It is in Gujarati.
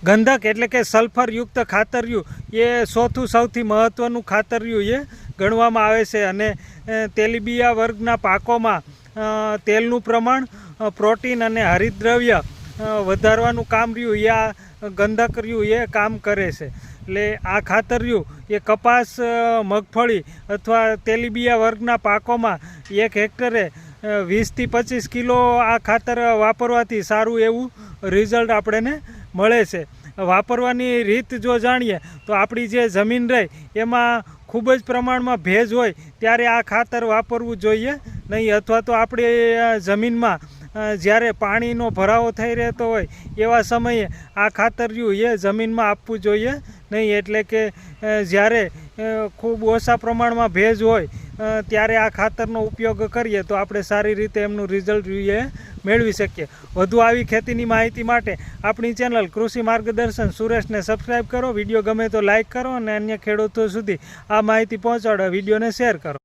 ગંધક એટલે કે સલ્ફરયુક્ત ખાતરિયું એ ચોથું સૌથી મહત્ત્વનું ખાતરિયું એ ગણવામાં આવે છે અને તેલીબિયા વર્ગના પાકોમાં તેલનું પ્રમાણ, પ્રોટીન અને હરિતદ્રવ્ય વધારવાનું કામ રહ્યું એ આ ગંધક રહ્યું એ કામ કરે છે. એટલે આ ખાતરિયું એ કપાસ, મગફળી અથવા તેલીબિયા વર્ગના પાકોમાં 1 હેક્ટરે 20 થી 25 કિલો આ ખાતર વાપરવાથી સારું એવું રિઝલ્ટ આપણને મળે છે. વાપરવાની રીત જો જાણીએ તો આપણી જે જમીન રહે એમાં ખૂબ જ પ્રમાણમાં ભેજ હોય ત્યારે આ ખાતર વાપરવું જોઈએ નહીં, અથવા તો આપણી જમીનમાં જ્યારે પાણીનો ભરાવો થઈ રહેતો હોય એવા સમયે આ ખાતરિયું એ જમીનમાં આપવું જોઈએ નહીં. એટલે કે જ્યારે ખૂબ ઓછા પ્રમાણમાં ભેજ હોય ત્યારે આ ખાતરનો ઉપયોગ કરીએ તો આપણે સારી રીતે એમનું રિઝલ્ટ એ મેળવી શકીએ. વધુ આવી ખેતીની માહિતી માટે આપણી ચેનલ કૃષિ માર્ગદર્શન સુરેશને સબસ્ક્રાઈબ કરો. વિડીયો ગમે તો લાઈક કરો અને અન્ય ખેડૂતો સુધી આ માહિતી પહોંચાડો. વિડીયોને શેર કરો.